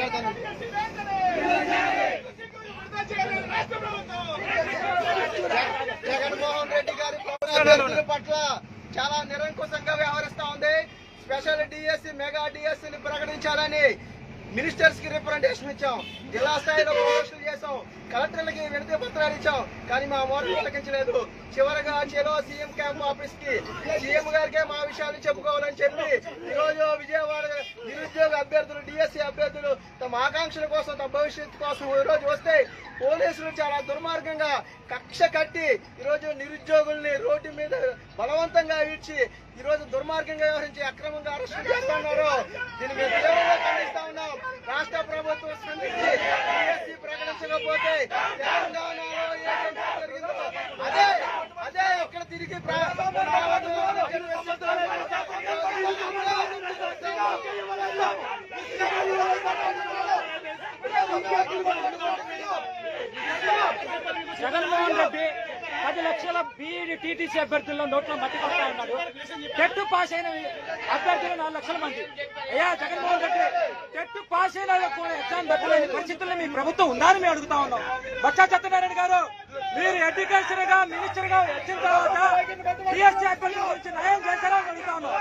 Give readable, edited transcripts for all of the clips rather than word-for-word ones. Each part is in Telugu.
మాట్లాడతాను. జగన్మోహన్ రెడ్డి గారి ప్రభుత్వం పట్ల చాలా నిరంకుశంగా వ్యవహరిస్తా ఉంది. స్పెషల్ డిఎస్సి మెగా డిఎస్సిని ప్రకటించాలని మినిస్టర్స్ కి రిప్రజెంటేషన్ ఇచ్చాం, జిల్లా స్థాయిలో ప్రమోషన్లు చేశాం, కలెక్టర్లకి వినతి పత్రాలు ఇచ్చాం, కానీ మా మోటార్ తిలకించలేదు. చివరగా చెలో సీఎం క్యాంప్ ఆఫీస్ కి సీఎం గారికే మా విషయాలు చెప్పుకోవాలని చెప్పి ఈరోజు విజయవాడ నిరుద్యోగ అభ్యర్థులు డిఎస్సి అభ్యర్థులు తమ ఆకాంక్షల కోసం తమ భవిష్యత్తు కోసం ఈరోజు వస్తే పోలీసులు చాలా దుర్మార్గంగా కక్ష కట్టి ఈరోజు నిరుద్యోగుల్ని రోడ్డు మీద బలవంతంగా ఈడ్చి ఈరోజు దుర్మార్గంగా వ్యవహరించి అక్రమంగా అరెస్టు చేస్తున్నారు. దీన్ని మేము తీవ్రంగా ఖండిస్తా ఉన్నాం. రాష్ట్ర ప్రభుత్వం స్పందించి డిఎస్సి ప్రకటించకపోతే తెలంగాణలో ఏం జరిగిందో అదే ఇక్కడ తిరిగి జగన్మోహన్ రెడ్డి 10 లక్షల బీఈడి టీటీసీ అభ్యర్థుల్లో నోట్లో మట్టి కొడతా ఉన్నాడు. టెట్ పాస్ అయిన అభ్యర్థులు 4 లక్షల మంది. అయ్యా జగన్మోహన్ రెడ్డి, టెట్ పాస్ అయిన కూడా ఎగ్జామ్ పెట్టలేని పరిస్థితుల్లో మీ ప్రభుత్వం ఉందని మేము అడుగుతా ఉన్నాం. బొత్స సత్యనారాయణ గారు, మీరు ఎడ్యుకేషన్ గా మినిస్టర్ గా వచ్చిన తర్వాత టీఎస్సీ అభ్యర్థుల గురించి న్యాయం చేశారని అడుగుతా ఉన్నాం.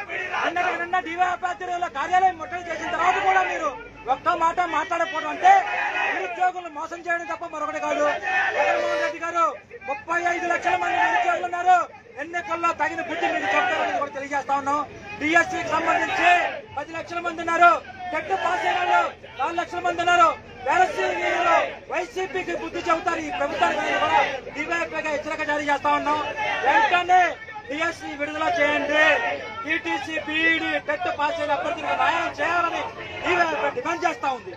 నిన్న డివైఎఫ్ఐలో కార్యాలయం ముట్టడి చేసిన తర్వాత కూడా మీరు ఒక్క మాట మాట్లాడకపోవడం అంటే నిరుద్యోగులను మోసం చేయడం తప్ప మరొకటి కాదు. జగన్మోహన్ రెడ్డి గారు 35 లక్షల మంది నిరుద్యోగులు ఉన్నారు. ఎన్నికల్లో తగిన బుద్ధి మీకు చెప్తారని కూడా తెలియజేస్తా ఉన్నాం. డిఎస్సీకి సంబంధించి 10 లక్షల మంది ఉన్నారు. టెట్ పాస్ అయిన వాళ్ళు 4 లక్షల మంది ఉన్నారు. వైసీపీకి బుద్ధి చెబుతారు ఈ ప్రభుత్వానికి కూడా డివైఎఫ్ఐగా హెచ్చరిక జారీ చేస్తా ఉన్నాం. వెంటనే డిఎస్సీ విడుదల చేయండి. టీటీసీ బీఈడి టెట్ పాస్ అయిన అభ్యర్థులకు న్యాయం చేయాలని డివైఎఫ్ఐ డిమాండ్ చేస్తా ఉంది.